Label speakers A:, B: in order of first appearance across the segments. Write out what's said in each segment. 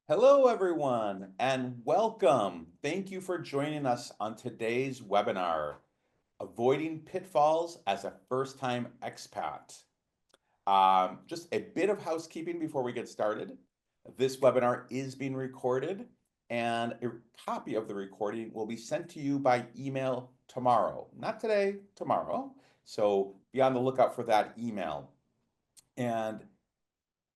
A: Hello, everyone, and welcome. Thank you for joining us on today's webinar, Avoiding Pitfalls as a First-Time Expat. Just a bit of housekeeping before we get started. This webinar is being recorded, and a copy of the recording will be sent to you by email tomorrow. Not today, tomorrow. So be on the lookout for that email. And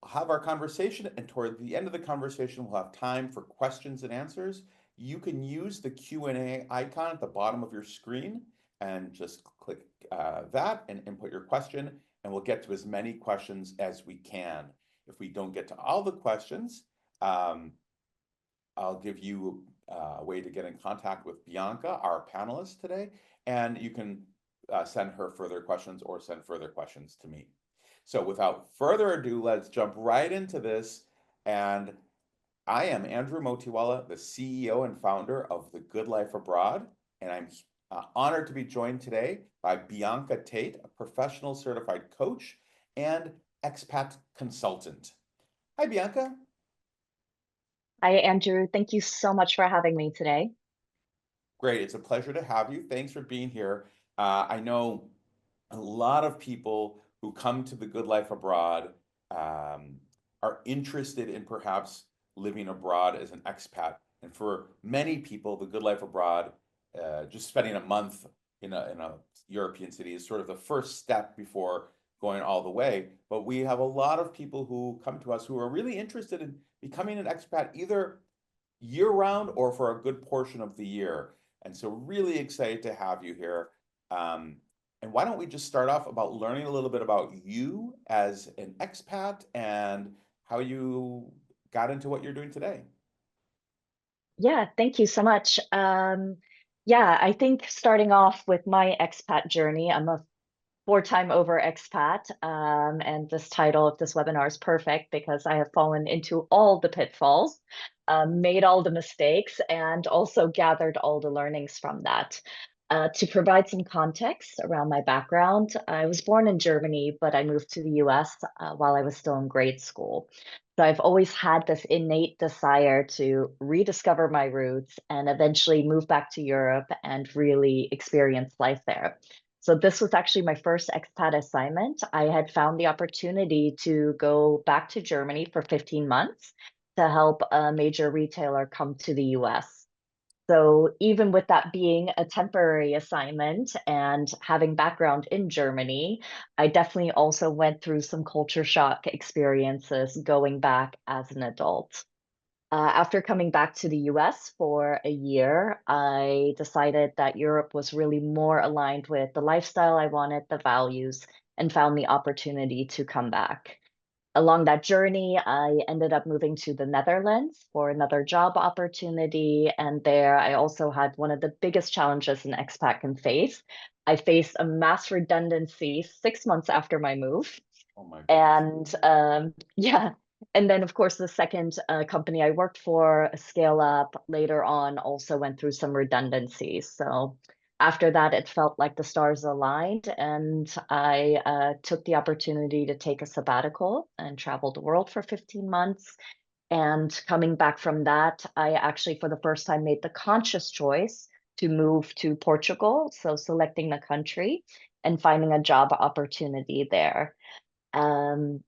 A: have our conversation, and toward the end of the conversation, we'll have time for questions and answers. You can use the Q&A icon at the bottom of your screen and just click that and input your question, and we'll get to as many questions as we can. If we don't get to all the questions, I'll give you a way to get in contact with Bianca, our panelist today, and you can send her further questions or send further questions to me. So without further ado, let's jump right into this. And I am Andrew Motiwala, the CEO and founder of The Good Life Abroad. And I'm honored to be joined today by Bianca Tate, a professional certified coach and expat consultant. Hi, Bianca.
B: Hi, Andrew. Thank you so much for having me today.
A: Great. It's a pleasure to have you. Thanks for being here. I know a lot of people who come to the Good Life Abroad are interested in perhaps living abroad as an expat. And for many people, the Good Life Abroad, just spending a month in a European city is sort of the first step before going all the way. But we have a lot of people who come to us who are really interested in becoming an expat either year round or for a good portion of the year. And so really excited to have you here. And why don't we just start off about learning a little bit about you as an expat and how you got into what you're doing today?
B: Yeah, thank you so much. Yeah, I think starting off with my expat journey, I'm a four-time over expat, and this title of this webinar is perfect because I have fallen into all the pitfalls, made all the mistakes, and also gathered all the learnings from that. To provide some context around my background, I was born in Germany, but I moved to the US while I was still in grade school. So I've always had this innate desire to rediscover my roots and eventually move back to Europe and really experience life there. So this was actually my first expat assignment. I had found the opportunity to go back to Germany for 15 months to help a major retailer come to the US. So even with that being a temporary assignment and having background in Germany, I definitely also went through some culture shock experiences going back as an adult. After coming back to the US for a year, I decided that Europe was really more aligned with the lifestyle I wanted, the values, and found the opportunity to come back. Along that journey, I ended up moving to the Netherlands for another job opportunity. And there, I also had one of the biggest challenges an expat can face. I faced a mass redundancy 6 months after my move.
A: Oh my goodness.
B: And yeah, and then of course the second company I worked for, a scale up later on, also went through some redundancies. So after that, it felt like the stars aligned, and I took the opportunity to take a sabbatical and travel the world for 15 months. And coming back from that, I actually, for the first time, made the conscious choice to move to Portugal. So selecting the country and finding a job opportunity there. Um,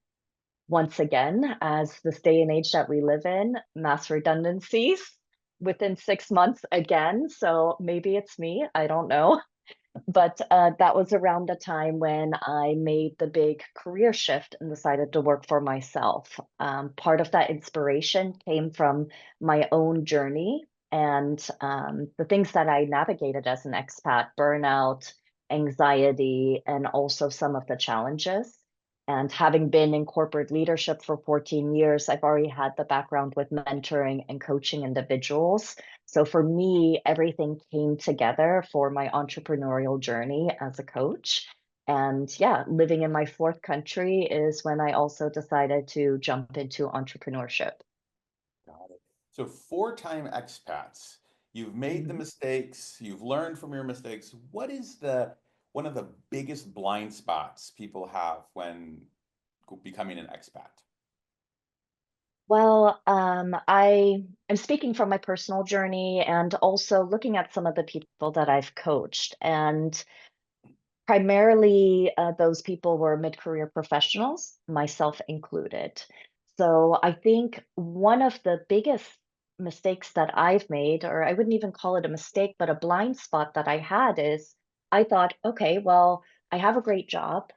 B: Once again, as this day and age that we live in, mass redundancies within 6 months again. So maybe it's me, I don't know. But that was around the time when I made the big career shift and decided to work for myself. Part of that inspiration came from my own journey and the things that I navigated as an expat, burnout, anxiety, and also some of the challenges. And having been in corporate leadership for 14 years, I've already had the background with mentoring and coaching individuals. So for me, everything came together for my entrepreneurial journey as a coach. And yeah, living in my fourth country is when I also decided to jump into entrepreneurship.
A: Got it. So four-time expats, you've made the
B: Mhm.
A: mistakes, you've learned from your mistakes. What is the one of the biggest blind spots people have when becoming an expat?
B: Well, I'm speaking from my personal journey and also looking at some of the people that I've coached. And primarily, those people were mid-career professionals, myself included. So I think one of the biggest mistakes that I've made, or I wouldn't even call it a mistake, but a blind spot that I had is I thought, okay, well, I have a great job,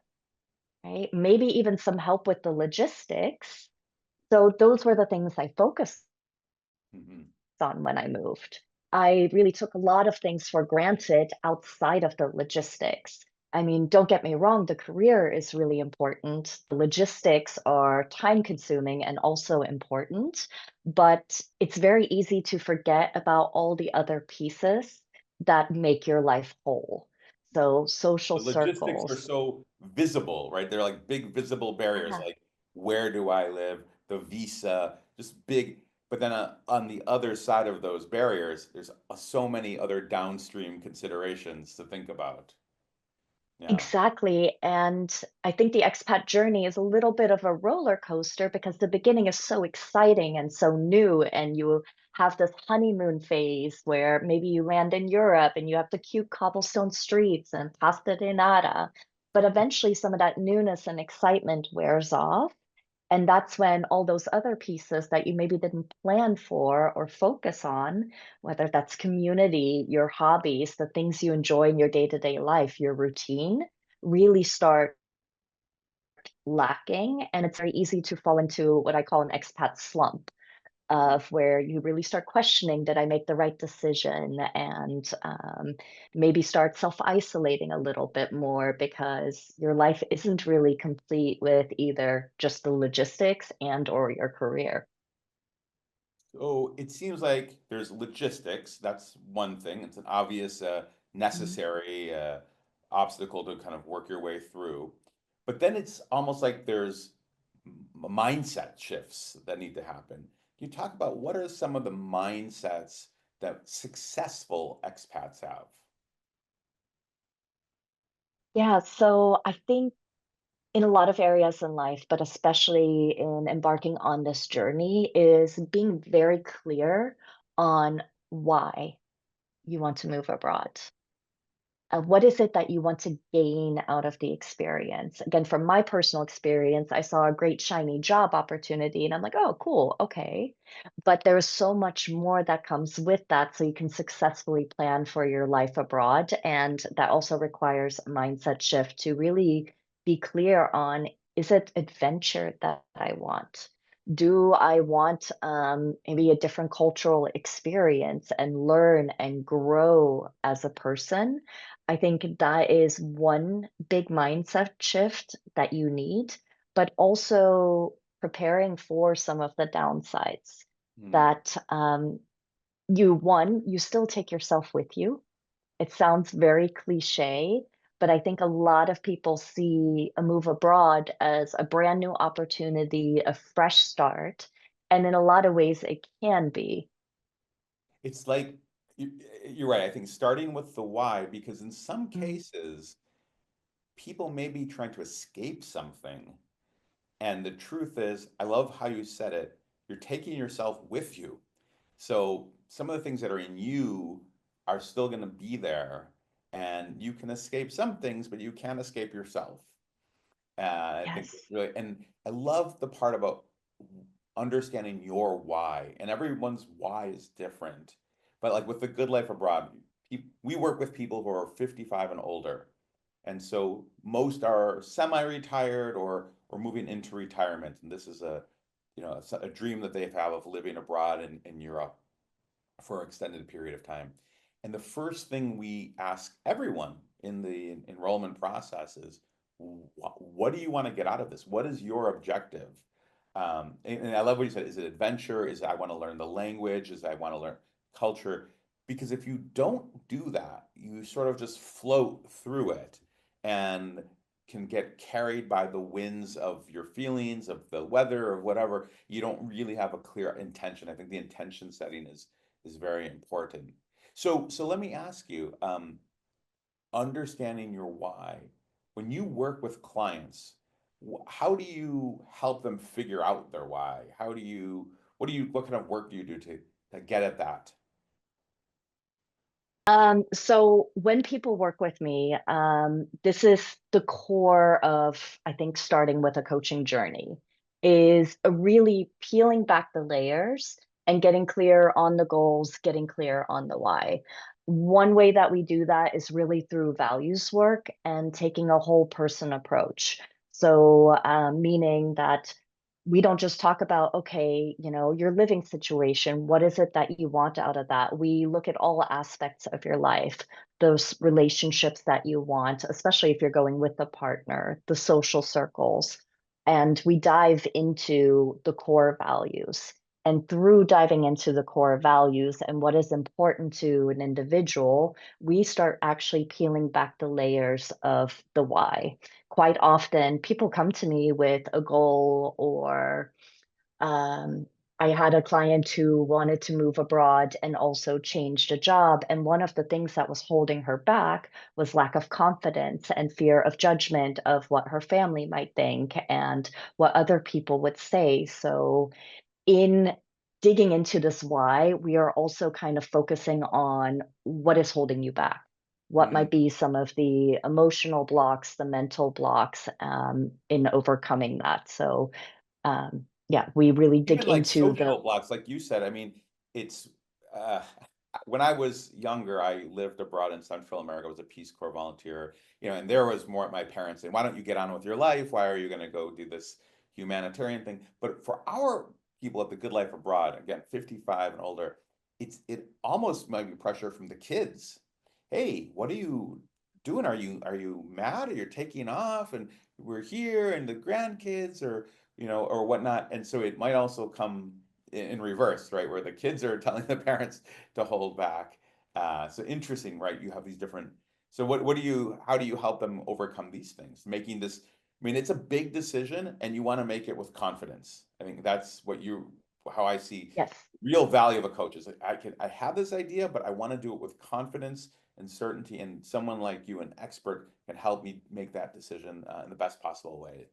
B: right? Maybe even some help with the logistics. So those were the things I focused
A: Hmm.
B: on when I moved. I really took a lot of things for granted outside of the logistics. I mean, don't get me wrong, the career is really important. The logistics are time consuming and also important, but it's very easy to forget about all the other pieces that make your life whole. So, social
A: The logistics are
B: circles.
A: so visible, right? They're like big visible barriers,
B: Yeah.
A: like where do I live, the visa, just big. But then on the other side of those barriers, there's so many other downstream considerations to think about. Yeah.
B: Exactly. And I think the expat journey is a little bit of a roller coaster because the beginning is so exciting and so new. And you have this honeymoon phase where maybe you land in Europe and you have the cute cobblestone streets and pasta de nata. But eventually, some of that newness and excitement wears off. And that's when all those other pieces that you maybe didn't plan for or focus on, whether that's community, your hobbies, the things you enjoy in your day-to-day life, your routine, really start lacking. And it's very easy to fall into what I call an expat slump of where you really start questioning, did I make the right decision? And maybe start self-isolating a little bit more because your life isn't really complete with either just the logistics and or your career.
A: So it seems like there's logistics. That's one thing. It's an obvious,
B: Mhm.
A: necessary obstacle to kind of work your way through. But then it's almost like there's mindset shifts that need to happen. Can you talk about what are some of the mindsets that successful expats have?
B: Yeah, so I think in a lot of areas in life, but especially in embarking on this journey, is being very clear on why you want to move abroad. What is it that you want to gain out of the experience? Again, from my personal experience, I saw a great shiny job opportunity and I'm like, oh, cool, okay. But there's so much more that comes with that so you can successfully plan for your life abroad. And that also requires a mindset shift to really be clear on, is it adventure that I want? Do I want maybe a different cultural experience and learn and grow as a person? I think that is one big mindset shift that you need, but also preparing for some of the downsides
A: Hmm.
B: that you still take yourself with you. It sounds very cliche, but I think a lot of people see a move abroad as a brand new opportunity, a fresh start. And in a lot of ways, it can be.
A: It's like you, you're right. I think starting with the why, because in some
B: Mm,
A: cases, people may be trying to escape something. And the truth is, I love how you said it. You're taking yourself with you. So some of the things that are in you are still going to be there. And you can escape some things, but you can't escape yourself. I think that's
B: yes.
A: really, and I love the part about understanding your why. And everyone's why is different. But like with the Good Life Abroad, we work with people who are 55 and older. And so most are semi-retired or moving into retirement. And this is a dream that they have of living abroad in Europe for an extended period of time. And the first thing we ask everyone in the enrollment process is, what do you want to get out of this? What is your objective? And I love what you said. Is it adventure? Is it I want to learn the language? Is it I want to learn culture? Because if you don't do that, you sort of just float through it and can get carried by the winds of your feelings, of the weather, or whatever. You don't really have a clear intention. I think the intention setting is very important. So let me ask you, understanding your why, when you work with clients, how do you help them figure out their why? What kind of work do you do to get at that?
B: So when people work with me, this is the core of, I think, starting with a coaching journey, is really peeling back the layers and getting clear on the goals, getting clear on the why. One way that we do that is really through values work and taking a whole person approach. So, meaning that we don't just talk about, okay, your living situation. What is it that you want out of that? We look at all aspects of your life, those relationships that you want, especially if you're going with a partner, the social circles. And we dive into the core values. And through diving into the core values and what is important to an individual, we start actually peeling back the layers of the why. Quite often people come to me with a goal or um, I had a client who wanted to move abroad and also changed a job. And one of the things that was holding her back was lack of confidence and fear of judgment of what her family might think and what other people would say. So in digging into this why, we are also kind of focusing on what is holding you back. What
A: Mm.
B: might be some of the emotional blocks, the mental blocks in overcoming that. So, yeah, we really dig
A: Even like
B: into the,
A: social blocks, like you said, I mean, it's uh, when I was younger, I lived abroad in Central America. I was a Peace Corps volunteer, and there was more my parents saying, "Why don't you get on with your life? Why are you going to go do this humanitarian thing?" But for our people at the Good Life Abroad, again, 55 and older, it almost might be pressure from the kids. Hey, what are you doing? Are you mad or you're taking off? And we're here, and the grandkids, or whatnot. And so it might also come in reverse, right? Where the kids are telling the parents to hold back. So interesting, right? You have these different. So how do you help them overcome these things? Making this, I mean, it's a big decision and you want to make it with confidence. I think that's how I see
B: yes.
A: real value of a coach is like, I have this idea, but I want to do it with confidence and certainty. And someone like you, an expert, can help me make that decision in the best possible way.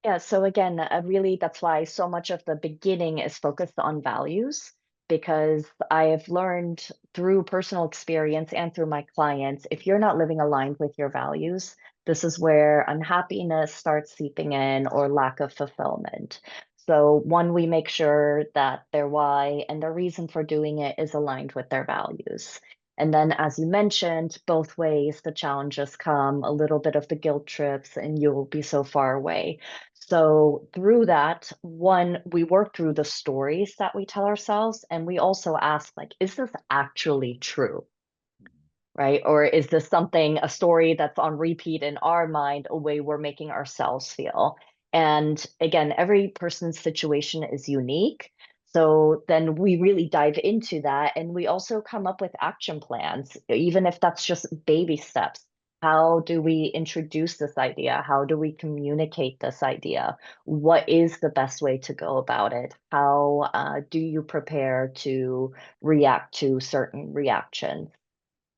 B: Yeah, so again, really, that's why so much of the beginning is focused on values, because I have learned through personal experience and through my clients, if you're not living aligned with your values, this is where unhappiness starts seeping in or lack of fulfillment. So, one, we make sure that their why and their reason for doing it is aligned with their values. And then, as you mentioned, both ways, the challenges come, a little bit of the guilt trips, and you'll be so far away. So through that, one, we work through the stories that we tell ourselves, and we also ask, like, is this actually true? Right? Or is this something, a story that's on repeat in our mind, a way we're making ourselves feel? And again, every person's situation is unique. So then we really dive into that and we also come up with action plans, even if that's just baby steps. How do we introduce this idea? How do we communicate this idea? What is the best way to go about it? How do you prepare to react to certain reactions?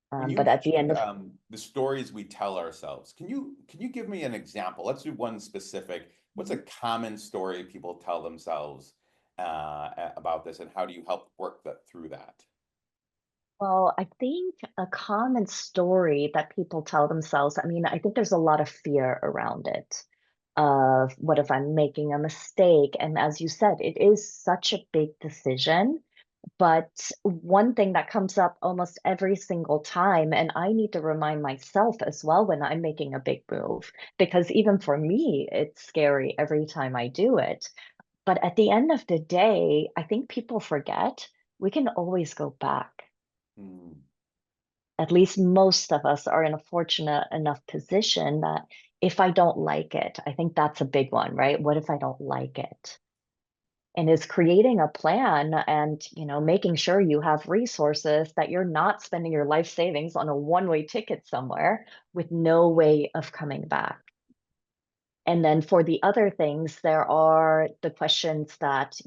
A: When you
B: But at the end
A: mentioned
B: of,
A: the stories we tell ourselves, can you give me an example? Let's do one specific. What's a
B: Mhm.
A: common story people tell themselves about this, and how do you help work through that?
B: well, I think a common story that people tell themselves, I mean, I think there's a lot of fear around it of what if I'm making a mistake? And as you said, it is such a big decision. But one thing that comes up almost every single time, and I need to remind myself as well when I'm making a big move, because even for me, it's scary every time I do it. But at the end of the day, I think people forget we can always go back.
A: Hmm.
B: At least most of us are in a fortunate enough position that if I don't like it, I think that's a big one, right? What if I don't like it? And is creating a plan and, making sure you have resources that you're not spending your life savings on a one-way ticket somewhere with no way of coming back. And then for the other things, there are the questions that,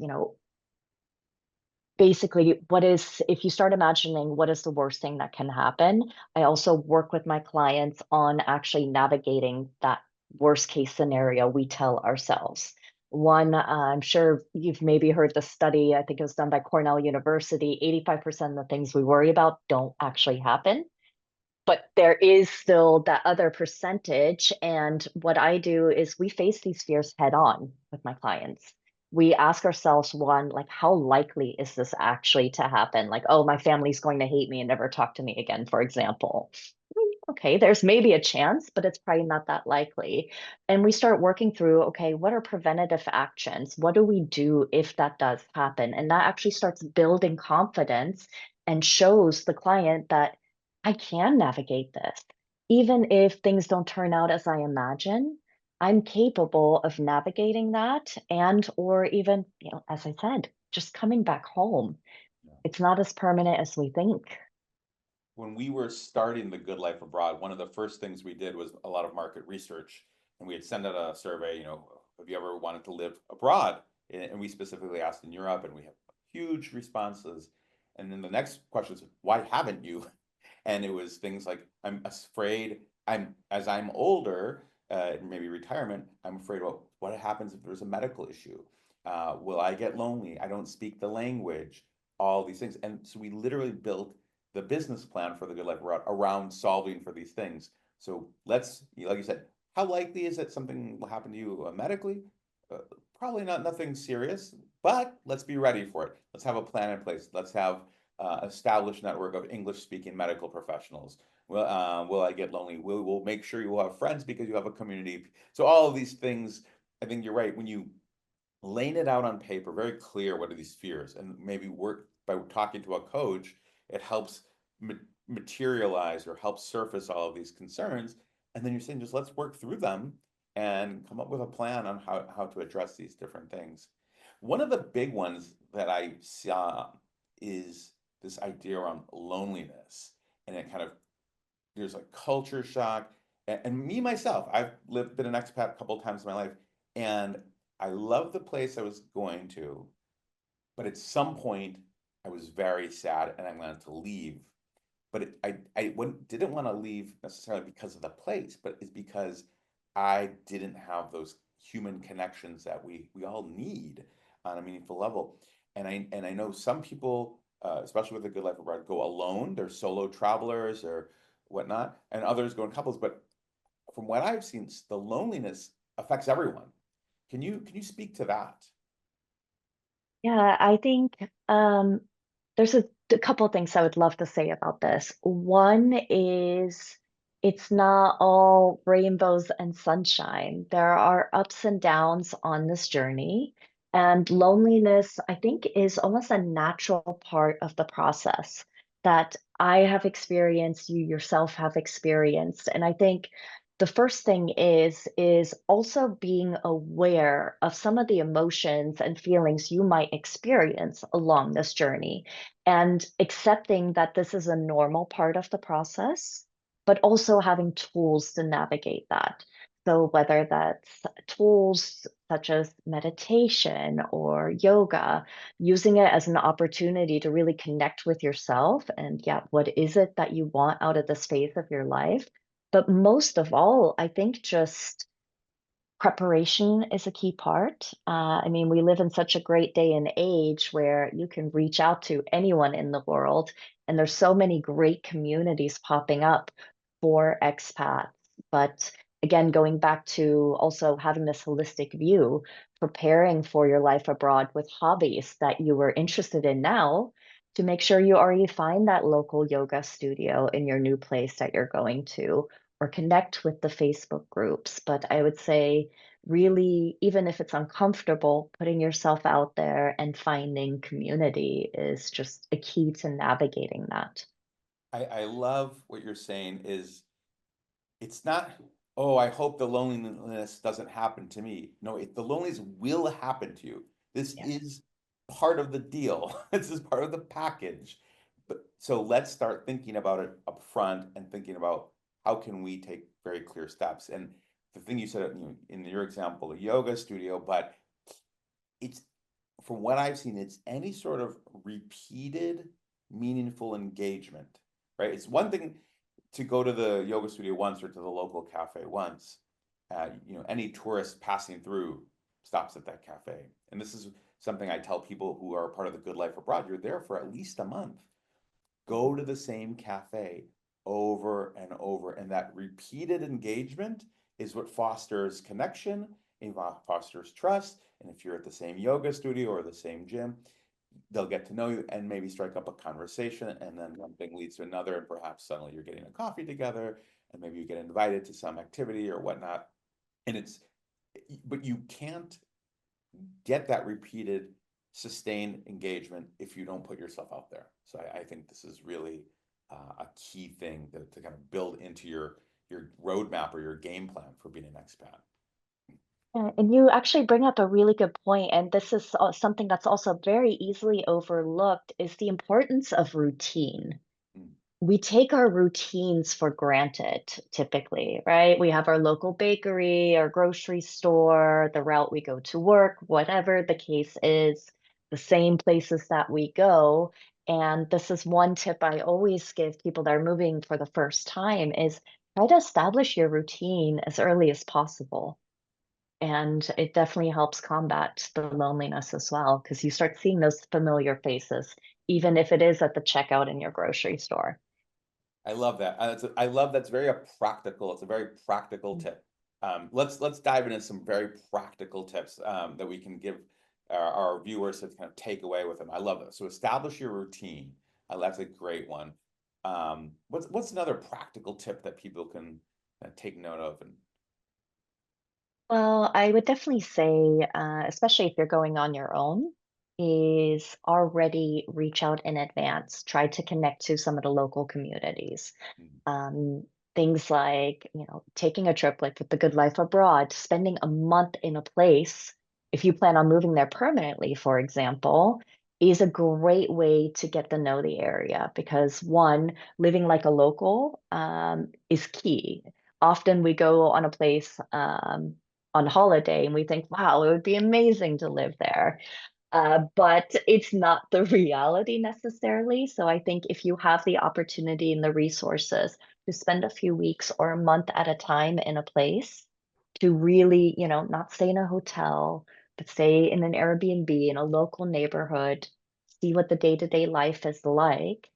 B: basically, what is, if you start imagining what is the worst thing that can happen, I also work with my clients on actually navigating that worst case scenario we tell ourselves. One, I'm sure you've maybe heard the study, I think it was done by Cornell University, 85% of the things we worry about don't actually happen. But there is still that other percentage. And what I do is we face these fears head on with my clients. We ask ourselves, one, like, how likely is this actually to happen? Like, oh, my family's going to hate me and never talk to me again, for example. Okay, there's maybe a chance, but it's probably not that likely. And we start working through, okay, what are preventative actions? What do we do if that does happen? And that actually starts building confidence and shows the client that I can navigate this. Even if things don't turn out as I imagine, I'm capable of navigating that and or even, as I said, just coming back home.
A: Yeah.
B: It's not as permanent as we think.
A: When we were starting the Good Life Abroad, one of the first things we did was a lot of market research, and we had sent out a survey, have you ever wanted to live abroad? And we specifically asked in Europe, and we have huge responses. And then the next question is, why haven't you? And it was things like, I'm afraid, as I'm older, maybe retirement, I'm afraid, well, what happens if there's a medical issue? Will I get lonely? I don't speak the language, all these things. And so we literally built the business plan for the Good Life around solving for these things. So let's, like you said, how likely is it something will happen to you medically? Uh, Probably not nothing serious, but let's be ready for it. Let's have a plan in place. Let's have established network of English speaking medical professionals. Will I get lonely? We'll make sure you will have friends because you have a community. So all of these things, I think you're right. When you laying it out on paper, very clear what are these fears, and maybe work by talking to a coach, it helps materialize or help surface all of these concerns. And then you're saying, just let's work through them and come up with a plan on how to address these different things. One of the big ones that I saw is this idea around loneliness. And it kind of, there's a culture shock. And me myself, I've been an expat a couple of times in my life, and I love the place I was going to, but at some point I was very sad and I wanted to leave. But didn't want to leave necessarily because of the place, but it's because I didn't have those human connections that we all need on a meaningful level. And I know some people, especially with the Good Life Abroad, go alone. They're solo travelers or whatnot, and others go in couples. But from what I've seen, the loneliness affects everyone. Can you speak to that?
B: Yeah, I think there's a couple of things I would love to say about this. One is it's not all rainbows and sunshine. There are ups and downs on this journey, and loneliness, I think, is almost a natural part of the process that I have experienced, you yourself have experienced. And I think the first thing is also being aware of some of the emotions and feelings you might experience along this journey and accepting that this is a normal part of the process, but also having tools to navigate that. So whether that's tools such as meditation or yoga, using it as an opportunity to really connect with yourself and, yeah, what is it that you want out of this phase of your life? But most of all, I think just preparation is a key part. I mean, we live in such a great day and age where you can reach out to anyone in the world, and there's so many great communities popping up for expats. But again, going back to also having this holistic view, preparing for your life abroad with hobbies that you were interested in now to make sure you already find that local yoga studio in your new place that you're going to, or connect with the Facebook groups. But I would say, really, even if it's uncomfortable, putting yourself out there and finding community is just a key to navigating that.
A: I love what you're saying is it's not, oh, I hope the loneliness doesn't happen to me. No, the loneliness will happen to you. This
B: Yes.
A: is part of the deal. This is part of the package. But so let's start thinking about it up front and thinking about how can we take very clear steps. And the thing you said, in your example, the yoga studio, but it's from what I've seen, it's any sort of repeated, meaningful engagement, right? It's one thing to go to the yoga studio once or to the local cafe once, any tourist passing through stops at that cafe. And this is something I tell people who are part of the Good Life Abroad. You're there for at least a month. Go to the same cafe over and over. And that repeated engagement is what fosters connection and fosters trust. And if you're at the same yoga studio or the same gym, they'll get to know you and maybe strike up a conversation. And then one thing leads to another. And perhaps suddenly you're getting a coffee together and maybe you get invited to some activity or whatnot. And but you can't get that repeated, sustained engagement if you don't put yourself out there. So I think this is really a key thing to kind of build into your roadmap or your game plan for being an expat.
B: And you actually bring up a really good point, and this is something that's also very easily overlooked, is the importance of routine.
A: Mm,
B: We take our routines for granted typically, right? We have our local bakery, our grocery store, the route we go to work, whatever the case is, the same places that we go. And this is one tip I always give people that are moving for the first time is try to establish your routine as early as possible. And it definitely helps combat the loneliness as well, because you start seeing those familiar faces, even if it is at the checkout in your grocery store.
A: I love that. I love that's very a practical. It's a very practical tip. Let's dive into some very practical tips that we can give our viewers to kind of take away with them. I love that. So establish your routine. That's a great one. What's another practical tip that people can take note of? And
B: Well, I would definitely say, especially if you're going on your own, is already reach out in advance. Try to connect to some of the local communities.
A: mm,
B: Um, Things like, taking a trip like with the Good Life Abroad, spending a month in a place, if you plan on moving there permanently, for example, is a great way to get to know the area because one, living like a local is key. Often we go on a place on holiday and we think, wow, it would be amazing to live there. But it's not the reality necessarily. So I think if you have the opportunity and the resources to spend a few weeks or a month at a time in a place to really, not stay in a hotel, but stay in an Airbnb in a local neighborhood, see what the day-to-day life is like.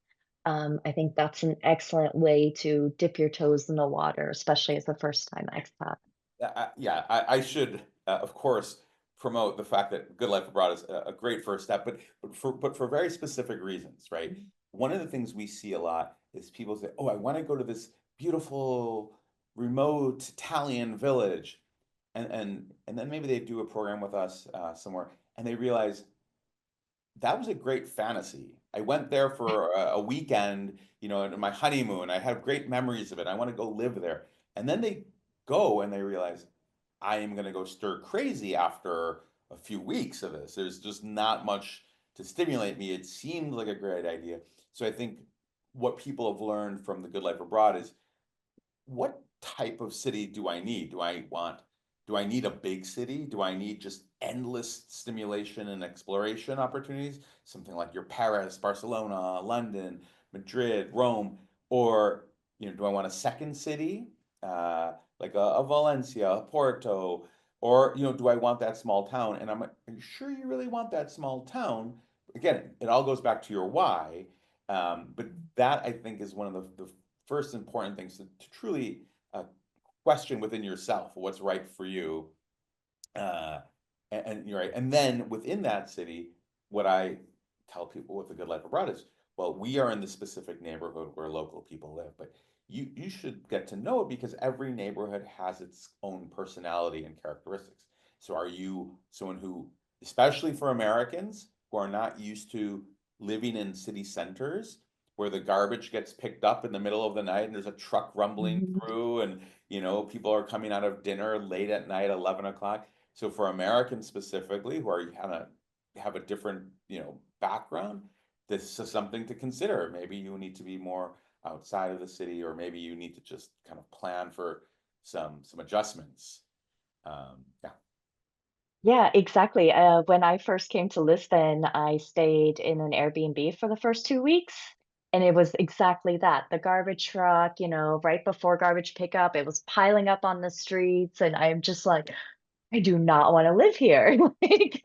B: I think that's an excellent way to dip your toes in the water, especially as a first-time expat.
A: yeah, I should of course promote the fact that Good Life Abroad is a great first step, but for very specific reasons, right? One of the things we see a lot is people say, "Oh, I want to go to this beautiful remote Italian village," and then maybe they do a program with us somewhere, and they realize that was a great fantasy. I went there for a weekend, in my honeymoon. I have great memories of it. I want to go live there. And then they go and they realize I am going to go stir crazy after a few weeks of this. There's just not much to stimulate me. It seemed like a great idea. So I think what people have learned from the Good Life Abroad is what type of city do I need? Do I need a big city? Do I need just endless stimulation and exploration opportunities? Something like your Paris, Barcelona, London, Madrid, Rome, or do I want a second city, like a Valencia, a Porto, or do I want that small town? And I'm like, are you sure you really want that small town? Again, it all goes back to your why. But that I think is one of the first important things to truly question within yourself what's right for you. Uh, and you're right. And then within that city, what I tell people with the Good Life Abroad is, well, we are in the specific neighborhood where local people live, but you should get to know it because every neighborhood has its own personality and characteristics. So are you someone who, especially for Americans who are not used to living in city centers, where the garbage gets picked up in the middle of the night and there's a truck rumbling
B: Mhm.
A: through and people are coming out of dinner late at night, 11 o'clock. So for Americans specifically, who are kind of have a different, background, this is something to consider. Maybe you need to be more outside of the city, or maybe you need to just kind of plan for some adjustments. Yeah.
B: Yeah, exactly. When I first came to Lisbon, I stayed in an Airbnb for the first 2 weeks. And it was exactly that. The garbage truck, right before garbage pickup, it was piling up on the streets. And I'm just like, I do not want to live here. Like,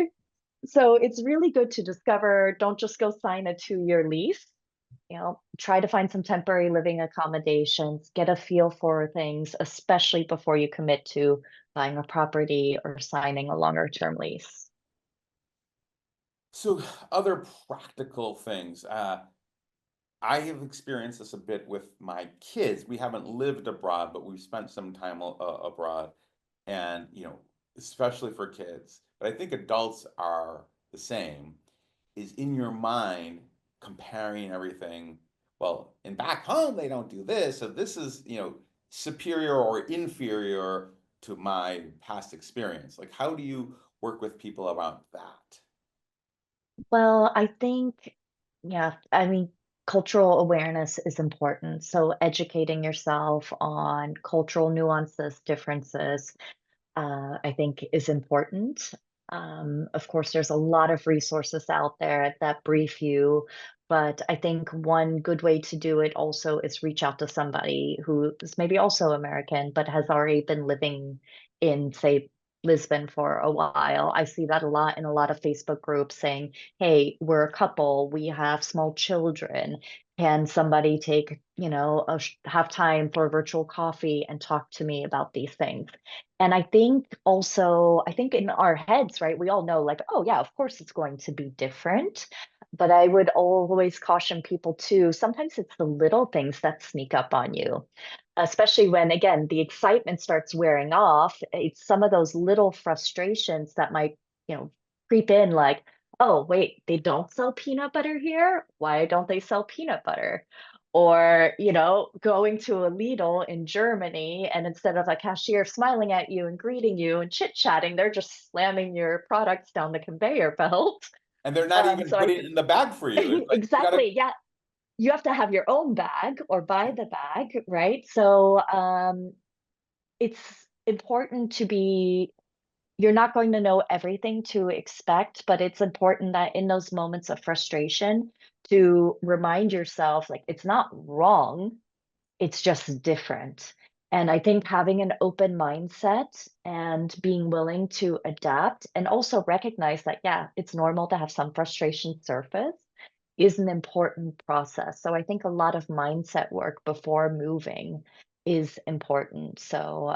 B: so it's really good to discover, don't just go sign a 2-year lease. Try to find some temporary living accommodations, get a feel for things, especially before you commit to buying a property or signing a longer term lease.
A: So other practical things. I have experienced this a bit with my kids. We haven't lived abroad, but we've spent some time abroad, and especially for kids. But I think adults are the same. Is in your mind comparing everything. Well, and back home they don't do this, so this is superior or inferior to my past experience. Like, how do you work with people around that?
B: Well, I think, yeah, I mean, cultural awareness is important. So educating yourself on cultural nuances, differences, I think is important. Of course, there's a lot of resources out there that brief you, but I think one good way to do it also is reach out to somebody who is maybe also American, but has already been living in, say, Lisbon for a while. I see that a lot in a lot of Facebook groups saying, hey, we're a couple, we have small children. Can somebody take, have time for a virtual coffee and talk to me about these things? And I think also, I think in our heads, right, we all know like, oh, yeah, of course it's going to be different. But I would always caution people too, sometimes it's the little things that sneak up on you, especially when, again, the excitement starts wearing off. It's some of those little frustrations that might, you know, creep in like, oh, wait, they don't sell peanut butter here? Why don't they sell peanut butter? Or, going to a Lidl in Germany, and instead of a cashier smiling at you and greeting you and chit-chatting, they're just slamming your products down the conveyor belt.
A: And they're not even
B: So I
A: putting it in the bag for you. It's like you gotta.
B: exactly, yeah, you have to have your own bag or buy the bag, right? So it's important to be, you're not going to know everything to expect, but it's important that in those moments of frustration to remind yourself like it's not wrong, it's just different. And I think having an open mindset and being willing to adapt and also recognize that, yeah, it's normal to have some frustration surface is an important process. So I think a lot of mindset work before moving is important. So,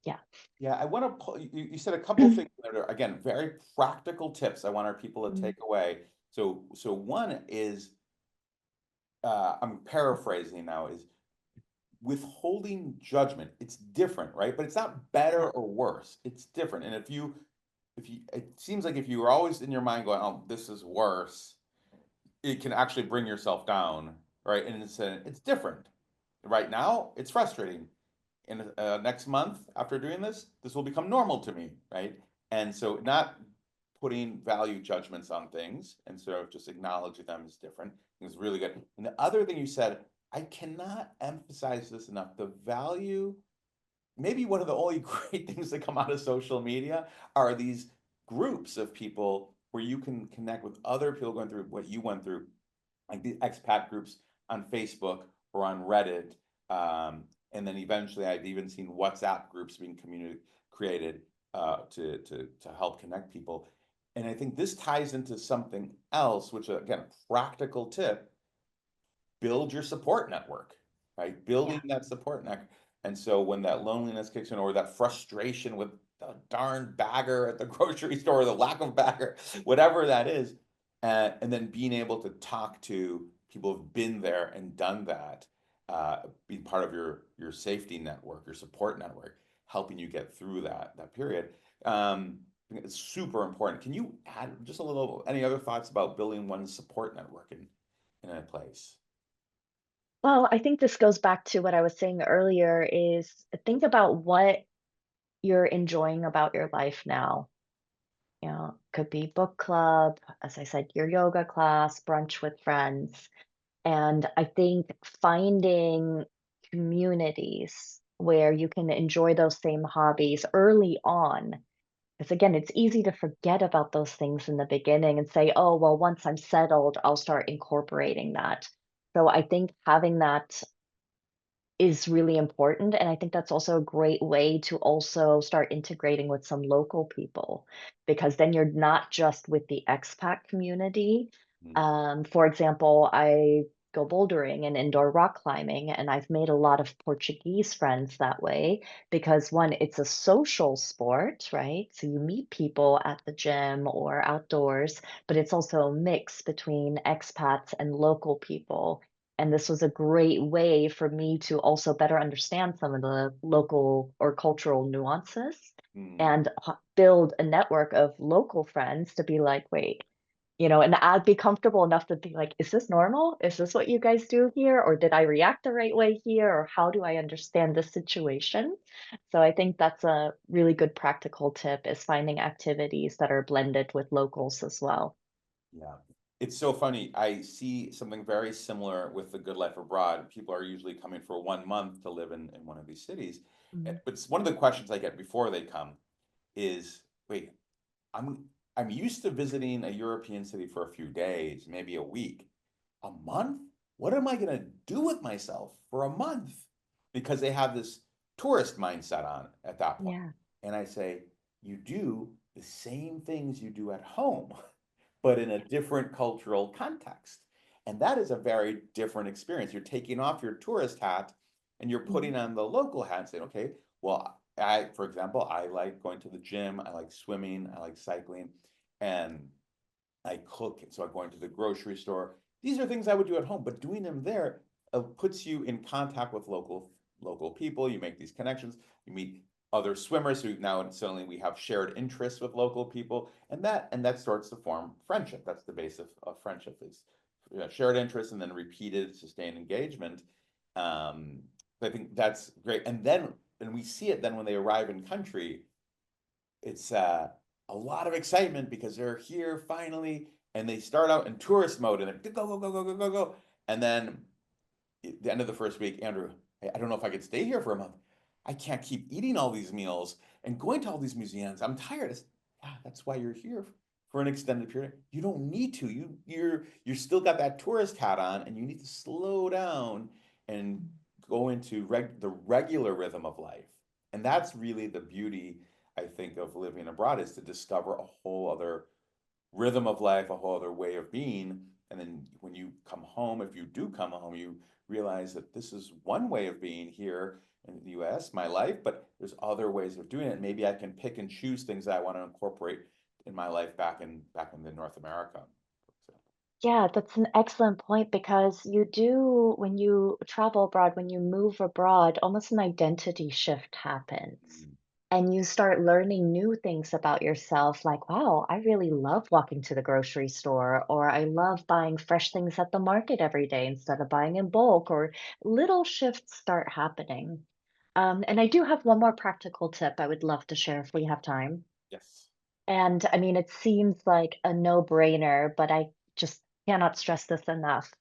B: yeah.
A: Yeah, I want to pull, you said a couple things that are, again, very practical tips I want our people to
B: Mm,
A: take away. So one is, I'm paraphrasing now, is withholding judgment. It's different, right? But it's not
B: yeah.
A: better or worse. It's different. And it seems like if you were always in your mind going, oh, this is worse, it can actually bring yourself down, right? And it's different. Right now, it's frustrating. In next month, after doing this will become normal to me, right? And so not putting value judgments on things and sort of just acknowledging them as different is really good. And the other thing you said, I cannot emphasize this enough. The value, maybe one of the only great things that come out of social media are these groups of people where you can connect with other people going through what you went through, like the expat groups on Facebook or on Reddit. And then eventually I've even seen WhatsApp groups being created to help connect people. And I think this ties into something else, which again, practical tip, build your support network, right? Building
B: Yeah.
A: that support network. And so when that loneliness kicks in or that frustration with the darn bagger at the grocery store, or the lack of bagger, whatever that is, and then being able to talk to people who've been there and done that, being part of your safety network, your support network, helping you get through that period. I think it's super important. Can you add just a little, any other thoughts about building one's support network in a place?
B: Well, I think this goes back to what I was saying earlier is think about what you're enjoying about your life now. Could be book club, as I said, your yoga class, brunch with friends. And I think finding communities where you can enjoy those same hobbies early on, because again, it's easy to forget about those things in the beginning and say, oh, well, once I'm settled, I'll start incorporating that. So I think having that is really important, and I think that's also a great way to also start integrating with some local people, because then you're not just with the expat community.
A: Mm,
B: For example, I go bouldering and indoor rock climbing, and I've made a lot of Portuguese friends that way because one, it's a social sport, right? So you meet people at the gym or outdoors, but it's also a mix between expats and local people, and this was a great way for me to also better understand some of the local or cultural nuances
A: mm,
B: and build a network of local friends to be like, wait, and I'd be comfortable enough to be like, is this normal? Is this what you guys do here? Or did I react the right way here? Or how do I understand this situation? So I think that's a really good practical tip, is finding activities that are blended with locals as well.
A: yeah. It's so funny. I see something very similar with the Good Life Abroad. People are usually coming for 1 month to live in one of these cities.
B: Mhm.
A: But it's one of the questions I get before they come is, wait, I'm I'm used to visiting a European city for a few days, maybe a week. A month? What am I gonna do with myself for a month? Because they have this tourist mindset on it at that point.
B: Yeah.
A: And I say, you do the same things you do at home, but in a different cultural context. And that is a very different experience. You're taking off your tourist hat and you're
B: Mhm.
A: putting on the local hat and saying, okay, well, for example, I like going to the gym, I like swimming, I like cycling, and I cook. So I'm going to the grocery store. These are things I would do at home, but doing them there puts you in contact with local people. You make these connections. You meet other swimmers who now suddenly we have shared interests with local people, and that starts to form friendship. That's the base of friendship is shared interests and then repeated sustained engagement. Um, I think that's great. And we see it then when they arrive in country, it's a lot of excitement because they're here finally, and they start out in tourist mode and they're go go go go go go go, and then at the end of the first week, Andrew, hey, I don't know if I could stay here for a month. I can't keep eating all these meals and going to all these museums. I'm tired. Yeah, that's why you're here for an extended period. You don't need to. You're still got that tourist hat on, and you need to slow down and go into the regular rhythm of life. And that's really the beauty, I think, of living abroad, is to discover a whole other rhythm of life, a whole other way of being. And then when you come home, if you do come home, you realize that this is one way of being here in the US, my life, but there's other ways of doing it. Maybe I can pick and choose things that I want to incorporate in my life back in the North America, for example.
B: Yeah, that's an excellent point, because you do, when you travel abroad, when you move abroad, almost an identity shift happens.
A: Mm,
B: And you start learning new things about yourself, like, wow, I really love walking to the grocery store, or I love buying fresh things at the market every day instead of buying in bulk, or little shifts start happening. And I do have one more practical tip I would love to share if we have time.
A: yes.
B: And I mean, it seems like a no-brainer, but I just cannot stress this enough.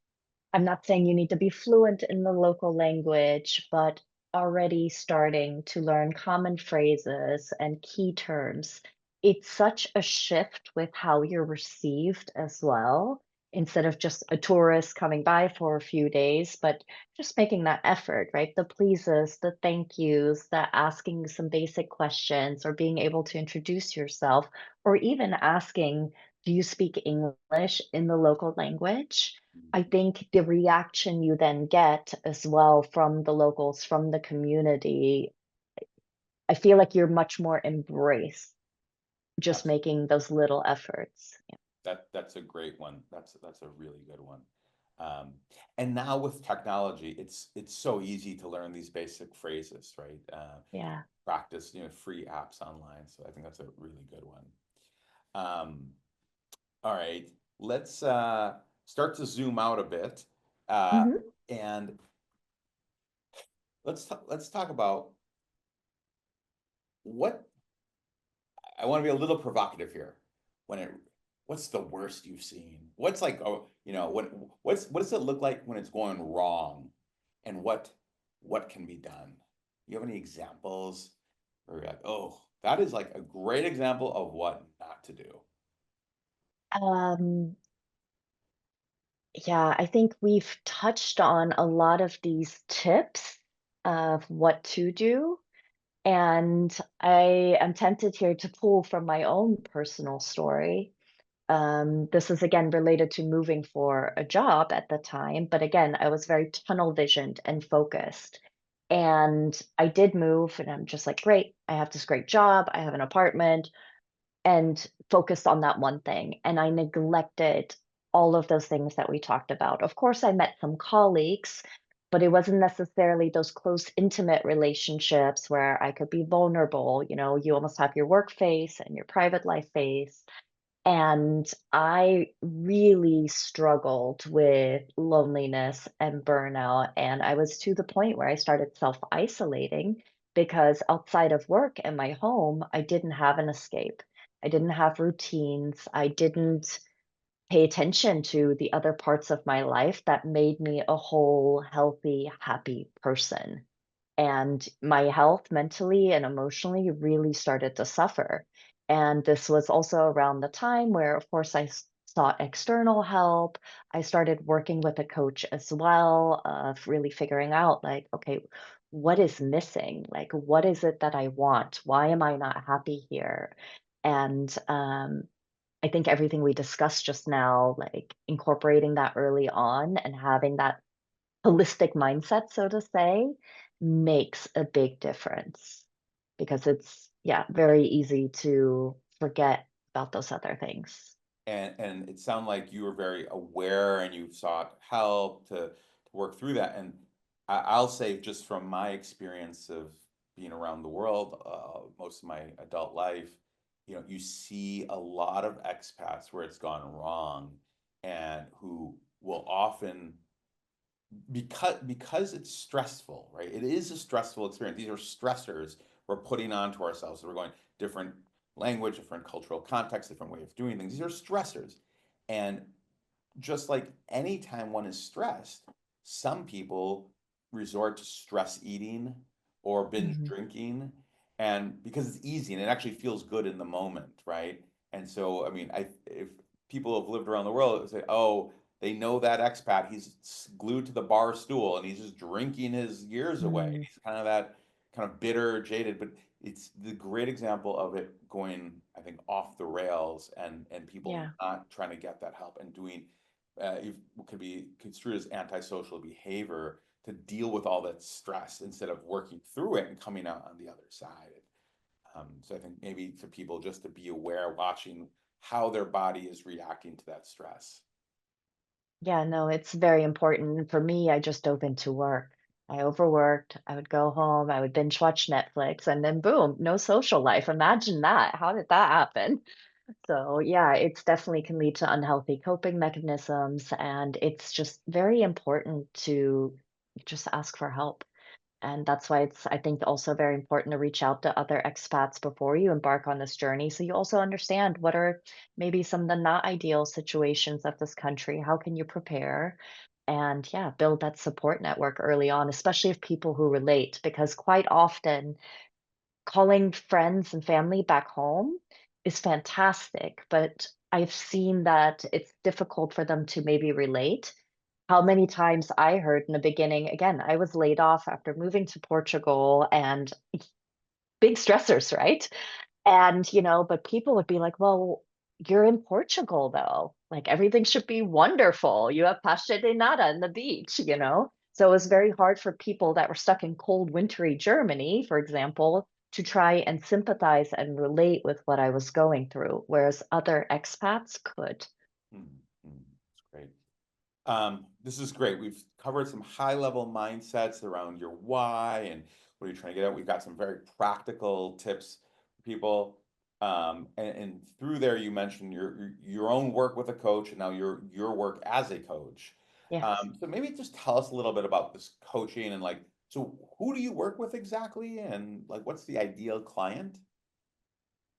B: I'm not saying you need to be fluent in the local language, but already starting to learn common phrases and key terms. It's such a shift with how you're received as well. Instead of just a tourist coming by for a few days, but just making that effort, right? The pleases, the thank yous, the asking some basic questions, or being able to introduce yourself, or even asking, do you speak English in the local language? I
A: Mhm.
B: think the reaction you then get as well from the locals, from the community, I feel like you're much more embraced just
A: Absolutely.
B: making those little efforts. Yeah.
A: That's a great one. That's a really good one. Um, and now with technology, it's so easy to learn these basic phrases, right?
B: Yeah.
A: Practice, free apps online. So I think that's a really good one. Um, all right, let's start to zoom out a bit, uh,
B: Mhm.
A: and let's talk about what I want to be a little provocative here. When it, what's the worst you've seen? What's like, oh, what does it look like when it's going wrong, and what can be done? You have any examples? Or you're like, oh, that is like a great example of what not to do.
B: Um, Yeah, I think we've touched on a lot of these tips of what to do. And I am tempted here to pull from my own personal story. This is again related to moving for a job at the time, but again, I was very tunnel visioned and focused. And I did move, and I'm just like, great, I have this great job, I have an apartment, and focused on that one thing. And I neglected all of those things that we talked about. Of course, I met some colleagues, but it wasn't necessarily those close, intimate relationships where I could be vulnerable. You know, you almost have your work face and your private life face. And I really struggled with loneliness and burnout. And I was to the point where I started self isolating because outside of work and my home, I didn't have an escape. I didn't have routines. I didn't pay attention to the other parts of my life that made me a whole, healthy, happy person. And my health mentally and emotionally really started to suffer. And this was also around the time where, of course, sought external help. I started working with a coach as well, of really figuring out, like, okay, what is missing? Like, what is it that I want? Why am I not happy here? And I think everything we discussed just now, like incorporating that early on and having that holistic mindset, so to say, makes a big difference because it's, yeah, very easy to forget about those other things.
A: And it sounded like you were very aware and you sought help to work through that. And I'll say, just from my experience of being around the world, most of my adult life, you see a lot of expats where it's gone wrong, and who will often, because it's stressful, right? It is a stressful experience. These are stressors we're putting onto ourselves. So we're going different language, different cultural context, different way of doing things. These are stressors. And just like anytime one is stressed, some people resort to stress eating or binge
B: Mhm.
A: drinking, and because it's easy and it actually feels good in the moment, right? And so, I mean, if people have lived around the world, say, oh, they know that expat, he's glued to the bar stool and he's just drinking his years away. And
B: Mm,
A: he's kind of that kind of bitter, jaded, but it's the great example of it going, I think, off the rails, and people
B: yeah.
A: not trying to get that help and doing what could be construed as antisocial behavior to deal with all that stress instead of working through it and coming out on the other side. So I think maybe for people just to be aware, watching how their body is reacting to that stress.
B: Yeah, no, it's very important. For me, I just dove into work. I overworked. I would go home, I would binge watch Netflix, and then boom, no social life. Imagine that. How did that happen? So, yeah, it's definitely can lead to unhealthy coping mechanisms, and it's just very important to just ask for help. And that's why it's, I think, also very important to reach out to other expats before you embark on this journey. So you also understand what are maybe some of the not ideal situations of this country. How can you prepare? And yeah, build that support network early on, especially if people who relate, because quite often calling friends and family back home is fantastic, but I've seen that it's difficult for them to maybe relate. How many times I heard in the beginning, again, I was laid off after moving to Portugal and big stressors, right? And, but people would be like, well, you're in Portugal though. Like everything should be wonderful. You have pascha de nada and the beach. So it was very hard for people that were stuck in cold, wintry Germany, for example, to try and sympathize and relate with what I was going through, whereas other expats could.
A: Mm, That's great. This is great. We've covered some high level mindsets around your why and what are you trying to get at. We've got some very practical tips for people. And through there, you mentioned your own work with a coach and now your work as a coach.
B: Yes.
A: So maybe just tell us a little bit about this coaching and like, so who do you work with exactly? And like, what's the ideal client?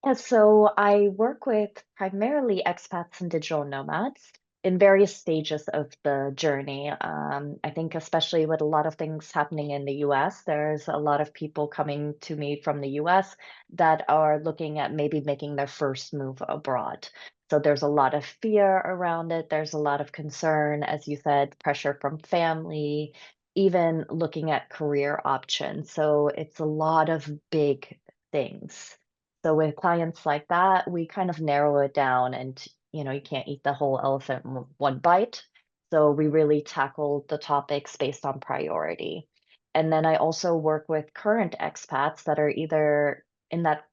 B: Yeah, so I work with primarily expats and digital nomads in various stages of the journey. I think, especially with a lot of things happening in the US, there's a lot of people coming to me from the US that are looking at maybe making their first move abroad. So there's a lot of fear around it. There's a lot of concern, as you said, pressure from family, even looking at career options. So it's a lot of big things. So with clients like that, we kind of narrow it down and, you can't eat the whole elephant in one bite. So we really tackle the topics based on priority. And then I also work with current expats that are either in that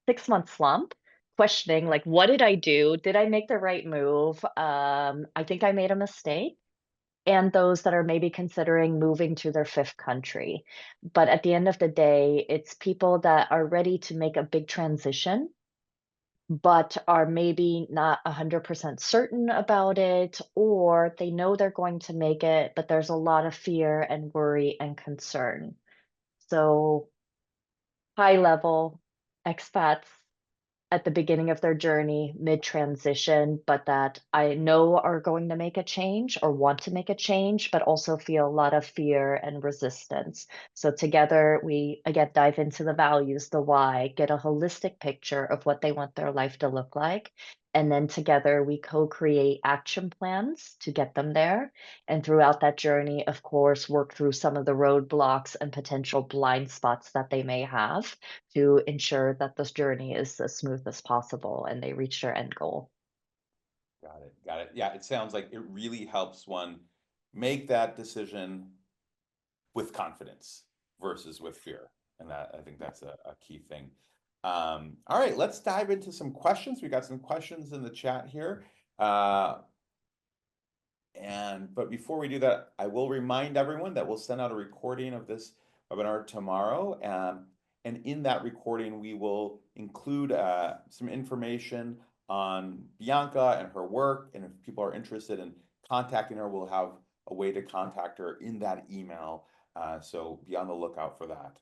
B: 6-month slump, questioning like, what did I do? Did I make the right move? I think I made a mistake. And those that are maybe considering moving to their fifth country. But at the end of the day, it's people that are ready to make a big transition, but are maybe not 100% certain about it, or they know they're going to make it, but there's a lot of fear and worry and concern. So high level expats at the beginning of their journey, mid-transition, but that I know are going to make a change or want to make a change, but also feel a lot of fear and resistance. So together we again dive into the values, the why, get a holistic picture of what they want their life to look like. And then together we co-create action plans to get them there. And throughout that journey, of course, work through some of the roadblocks and potential blind spots that they may have to ensure that this journey is as smooth as possible and they reach their end goal.
A: Got it. Got it. Yeah, it sounds like it really helps one make that decision with confidence versus with fear. And that I think that's a key thing. All right, let's dive into some questions. We got some questions in the chat here. But before we do that, I will remind everyone that we'll send out a recording of this webinar tomorrow. And in that recording, we will include some information on Bianca and her work. And if people are interested in contacting her, we'll have a way to contact her in that email. So be on the lookout for that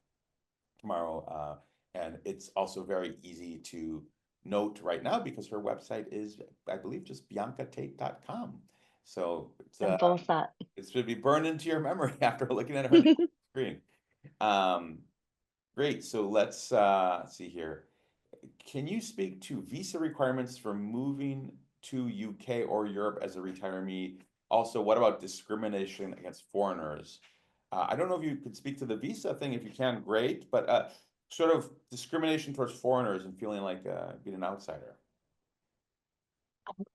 A: tomorrow. And it's also very easy to note right now because her website is, I believe, just biancatate.com. So
B: Simple as that.
A: it should be burned into your memory after looking at her screen. Um, Great. So let's see here. Can you speak to visa requirements for moving to UK or Europe as a retiree? Also, what about discrimination against foreigners? I don't know if you could speak to the visa thing. If you can, great. But sort of discrimination towards foreigners and feeling like being an outsider.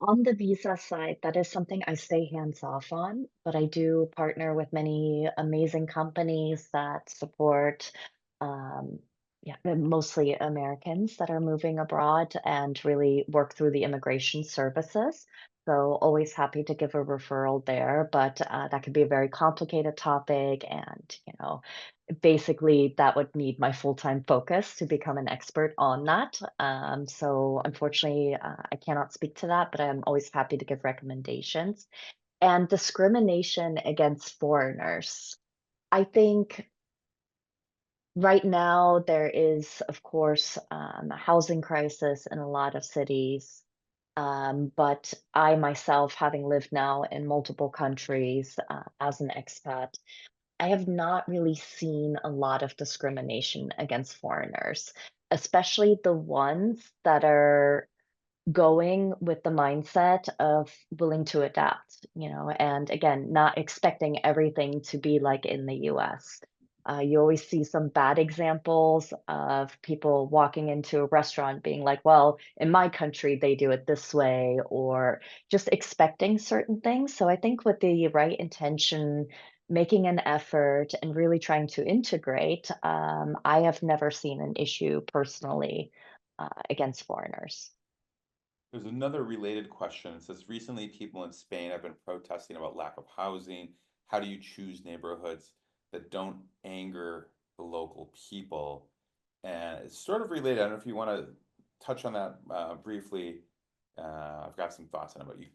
B: On the visa side, that is something I stay hands off on, but I do partner with many amazing companies that support, um, yeah, mostly Americans that are moving abroad and really work through the immigration services. So always happy to give a referral there, but that could be a very complicated topic, and basically that would need my full-time focus to become an expert on that. So unfortunately, I cannot speak to that, but I'm always happy to give recommendations. And discrimination against foreigners. I think right now there is, of course, a housing crisis in a lot of cities. But I myself, having lived now in multiple countries as an expat, I have not really seen a lot of discrimination against foreigners, especially the ones that are going with the mindset of willing to adapt, and again, not expecting everything to be like in the US. You always see some bad examples of people walking into a restaurant being like, well, in my country, they do it this way, or just expecting certain things. So I think with the right intention, making an effort and really trying to integrate, I have never seen an issue personally against foreigners.
A: There's another related question. It says recently people in Spain have been protesting about lack of housing. How do you choose neighborhoods that don't anger the local people? And it's sort of related. I don't know if you want to touch on that briefly. I've got some thoughts on it, but you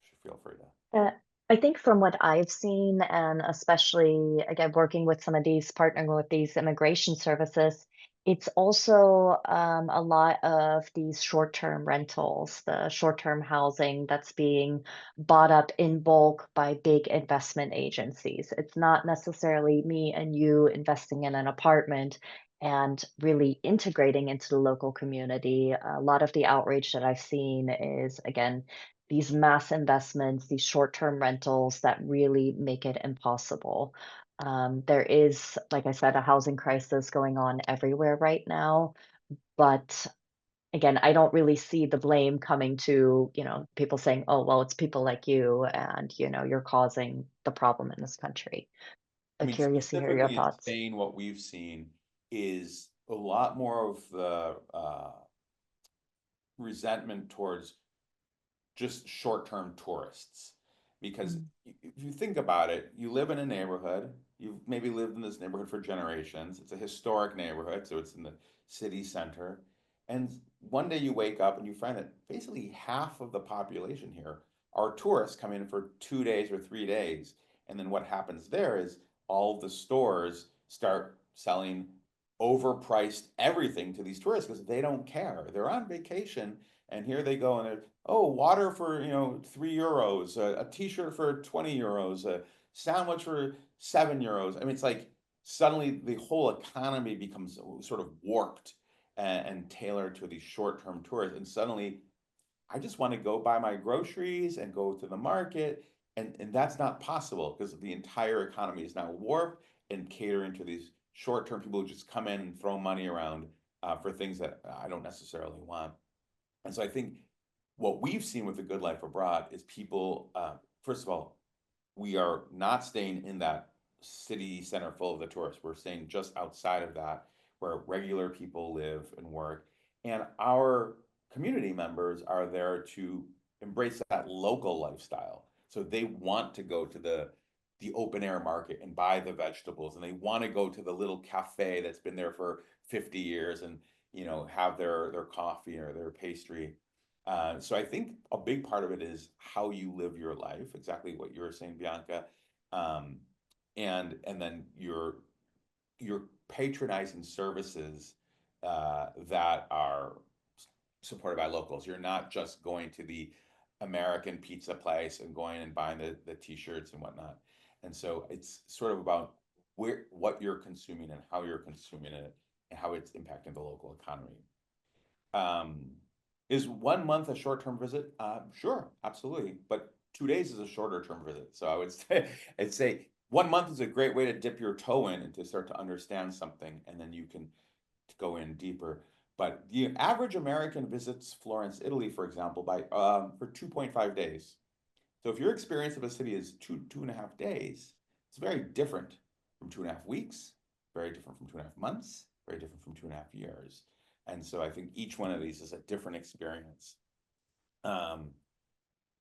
A: should feel free to.
B: Uh, I think from what I've seen, and especially again working with some of these, partnering with these immigration services, it's also a lot of these short-term rentals, the short-term housing that's being bought up in bulk by big investment agencies. It's not necessarily me and you investing in an apartment and really integrating into the local community. A lot of the outrage that I've seen is, again, these mass investments, these short-term rentals that really make it impossible. There is, like I said, a housing crisis going on everywhere right now, but again, I don't really see the blame coming to, people saying, "Oh, well, it's people like you, and you're causing the problem in this country."
A: I
B: I'm
A: mean,
B: curious to hear your
A: specifically in
B: thoughts.
A: Spain, what we've seen is a lot more of the resentment towards just short-term tourists. Because
B: Mm,
A: if you think about it, you live in a neighborhood, you've maybe lived in this neighborhood for generations. It's a historic neighborhood, so it's in the city center. And one day you wake up and you find that basically half of the population here are tourists coming in for 2 days or 3 days. And then what happens there is all of the stores start selling overpriced everything to these tourists because they don't care. They're on vacation and here they go and they're, oh, water for, 3 euros, a t-shirt for 20 euros, a sandwich for 7 euros. I mean, it's like suddenly the whole economy becomes sort of warped and tailored to these short-term tourists. And suddenly I just want to go buy my groceries and go to the market. And that's not possible because the entire economy is now warped and catering to these short-term people who just come in and throw money around for things that I don't necessarily want. And so I think what we've seen with the Good Life Abroad is people, first of all, we are not staying in that city center full of the tourists. We're staying just outside of that where regular people live and work. And our community members are there to embrace that local lifestyle. So they want to go to the open air market and buy the vegetables and they want to go to the little cafe that's been there for 50 years and have their coffee or their pastry. So I think a big part of it is how you live your life, exactly what you were saying, Bianca. Um, and then you're patronizing services that are supported by locals. You're not just going to the American pizza place and going and buying the t-shirts and whatnot. And so it's sort of about what you're consuming and how you're consuming it and how it's impacting the local economy. Um, is 1 month a short-term visit? Sure, absolutely. But 2 days is a shorter term visit. So I would say, I'd say 1 month is a great way to dip your toe in and to start to understand something, and then you can go in deeper. But the average American visits Florence, Italy, for example, by for 2.5 days. So if your experience of a city is 2.5 days, it's very different from 2.5 weeks, very different from 2.5 months, very different from 2.5 years. And so I think each one of these is a different experience. Um,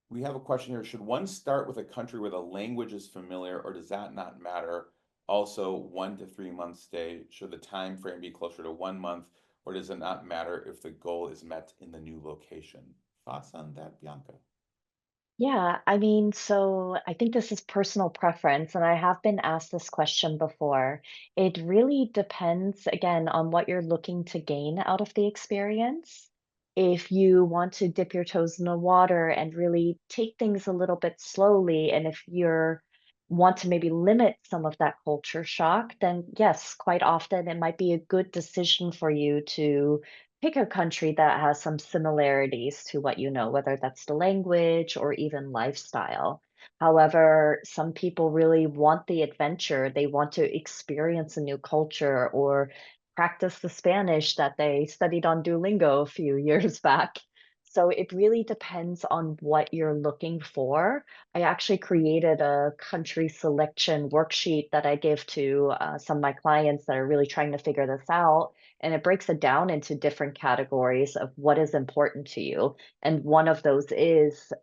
A: we have a question here. Should one start with a country where the language is familiar, or does that not matter? Also, 1 to 3 month stay. Should the time frame be closer to 1 month, or does it not matter if the goal is met in the new location? Thoughts on that, Bianca?
B: Yeah, I mean, so I think this is personal preference, and I have been asked this question before. It really depends, again, on what you're looking to gain out of the experience. If you want to dip your toes in the water and really take things a little bit slowly, and if you're want to maybe limit some of that culture shock, then yes, quite often it might be a good decision for you to pick a country that has some similarities to what you know, whether that's the language or even lifestyle. However, some people really want the adventure. They want to experience a new culture or practice the Spanish that they studied on Duolingo a few years back. So it really depends on what you're looking for. I actually created a country selection worksheet that I give to some of my clients that are really trying to figure this out, and it breaks it down into different categories of what is important to you. And one of those is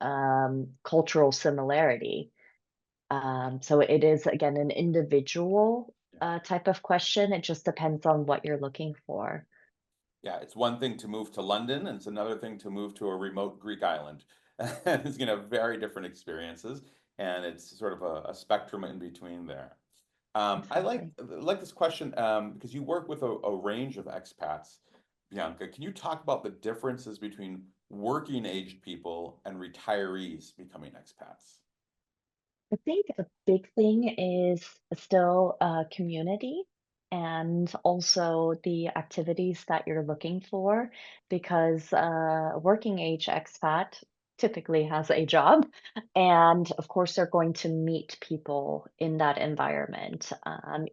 B: cultural similarity. So it is, again, an individual type of question. It just depends on what you're looking for.
A: Yeah, it's one thing to move to London, and it's another thing to move to a remote Greek island. It's gonna have very different experiences, and it's sort of a spectrum in between there. I
B: Exactly.
A: like this question because you work with a range of expats, Bianca. Can you talk about the differences between working aged people and retirees becoming expats?
B: I think a big thing is still community. and also the activities that you're looking for, because working age expat typically has a job, and of course they're going to meet people in that environment.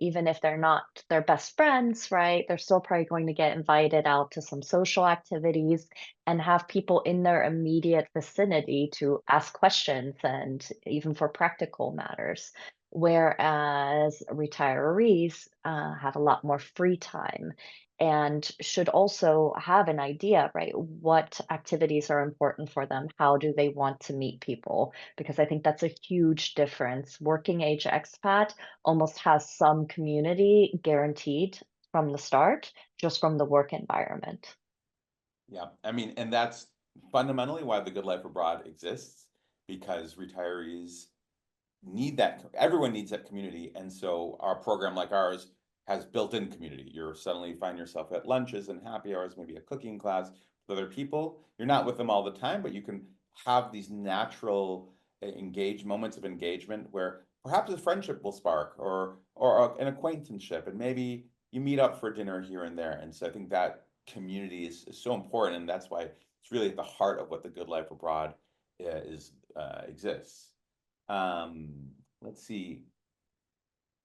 B: Even if they're not their best friends, right? They're still probably going to get invited out to some social activities and have people in their immediate vicinity to ask questions and even for practical matters. Whereas retirees have a lot more free time and should also have an idea, right? What activities are important for them? How do they want to meet people? Because I think that's a huge difference. Working age expat almost has some community guaranteed from the start, just from the work environment.
A: Yeah, I mean, and that's fundamentally why the Good Life Abroad exists, because retirees need that. Everyone needs that community, and so our program, like ours, has built-in community. You're suddenly find yourself at lunches and happy hours, maybe a cooking class with other people. You're not with them all the time, but you can have these natural moments of engagement where perhaps a friendship will spark, or an acquaintanceship, and maybe you meet up for dinner here and there. And so I think that community is so important, and that's why it's really at the heart of what the Good Life Abroad is exists. Um, let's see.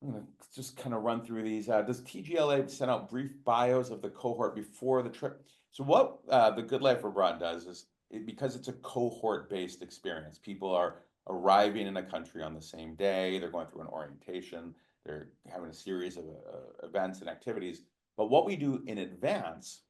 A: I'm gonna just kind of run through these. Does TGLA send out brief bios of the cohort before the trip? So what the Good Life Abroad does is, because it's a cohort-based experience, people are arriving in a country on the same day. They're going through an orientation. They're having a series of events and activities. But what we do in advance,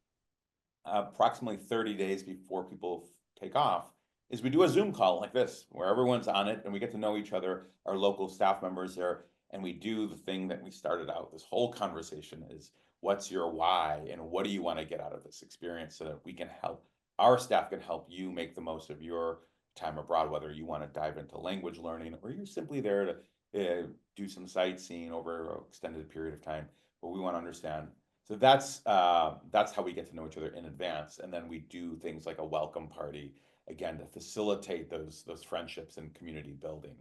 A: approximately 30 days before people take off, is we do a Zoom call like this, where everyone's on it and we get to know each other, our local staff members there, and we do the thing that we started out. This whole conversation is, what's your why and what do you want to get out of this experience, so that we can help, our staff can help you make the most of your time abroad, whether you want to dive into language learning or you're simply there to do some sightseeing over an extended period of time. But we want to understand, so that's how we get to know each other in advance, and then we do things like a welcome party, again, to facilitate those friendships and community building.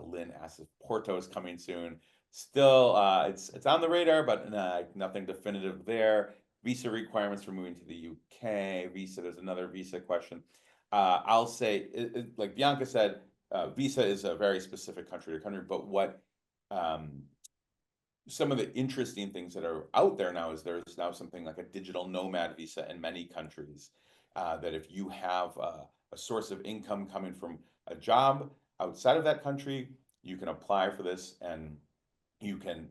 A: Lynn asks if Porto is coming soon. Still, it's on the radar, but nothing definitive there. Visa requirements for moving to the UK. Visa, there's another visa question. I'll say, like Bianca said, visa is a very specific country to country, but what um, some of the interesting things that are out there now is there's now something like a digital nomad visa in many countries, that if you have a source of income coming from a job outside of that country, you can apply for this, and you can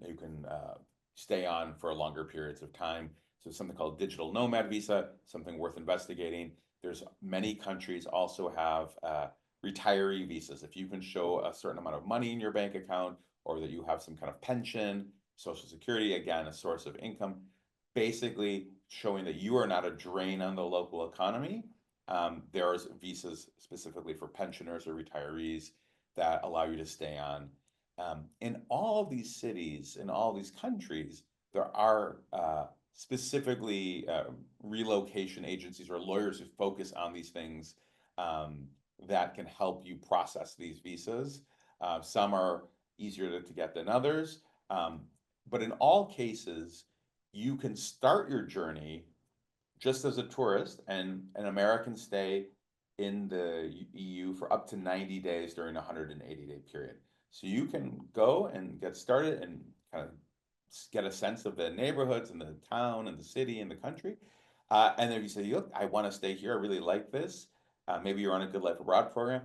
A: stay on for longer periods of time. So something called digital nomad visa, something worth investigating. There's many countries also have retiree visas. If you can show a certain amount of money in your bank account, or that you have some kind of pension, Social Security, again, a source of income, basically showing that you are not a drain on the local economy. There's visas specifically for pensioners or retirees that allow you to stay on. In all of these cities, in all these countries, there are specifically relocation agencies or lawyers who focus on these things, that can help you process these visas. Some are easier to get than others. But in all cases, you can start your journey just as a tourist, and an American stay in the EU for up to 90 days during a 180-day period. So you can go and get started and kind of get a sense of the neighborhoods and the town and the city and the country. And then you say, look, I want to stay here. I really like this. Maybe you're on a Good Life Abroad program.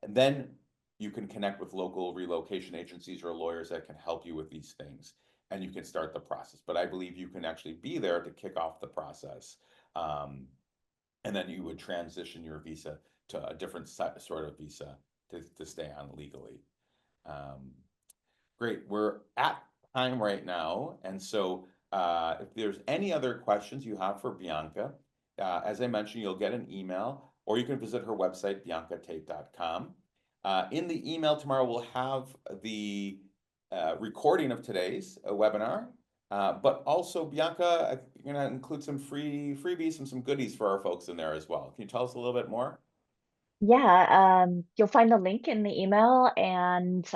A: And then you can connect with local relocation agencies or lawyers that can help you with these things. And you can start the process. But I believe you can actually be there to kick off the process. Um, and then you would transition your visa to a different sort of visa to stay on legally. Um, Great, we're at time right now, and so if there's any other questions you have for Bianca, as I mentioned, you'll get an email, or you can visit her website, biancatate.com. In the email tomorrow, we'll have the recording of today's webinar, but also, Bianca, you're going to include some freebies and some goodies for our folks in there as well. Can you tell us a little bit more?
B: Yeah, you'll find the link in the email, and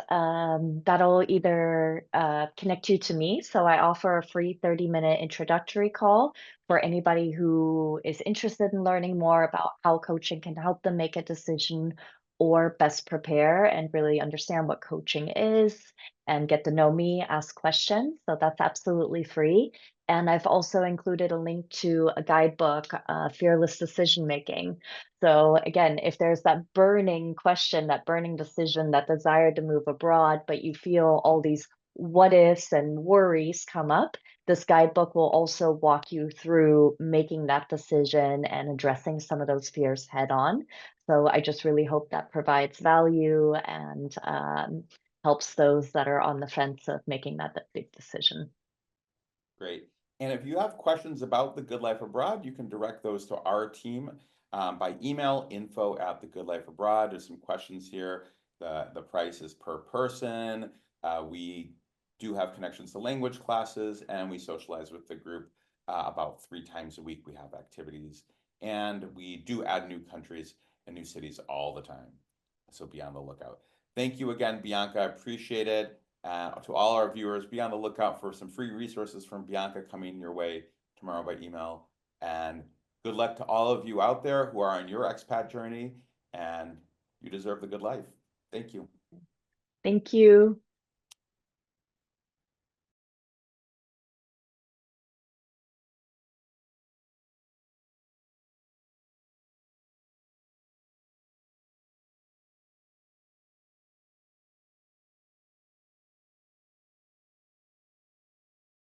B: that'll either connect you to me. So I offer a free 30-minute introductory call for anybody who is interested in learning more about how coaching can help them make a decision or best prepare and really understand what coaching is and get to know me, ask questions. So that's absolutely free. And I've also included a link to a guidebook, Fearless Decision Making. So again, if there's that burning question, that burning decision, that desire to move abroad, but you feel all these what ifs and worries come up, this guidebook will also walk you through making that decision and addressing some of those fears head on. So I just really hope that provides value and helps those that are on the fence of making that big decision.
A: Great. And if you have questions about the Good Life Abroad, you can direct those to our team by email, info@thegoodlifeabroad. There's some questions here. The price is per person. We do have connections to language classes, and we socialize with the group about 3 times a week. We have activities, and we do add new countries and new cities all the time. So be on the lookout. Thank you again, Bianca. I appreciate it. To all our viewers, be on the lookout for some free resources from Bianca coming your way tomorrow by email. And good luck to all of you out there who are on your expat journey, and you deserve the good life. Thank you.
B: Thank you.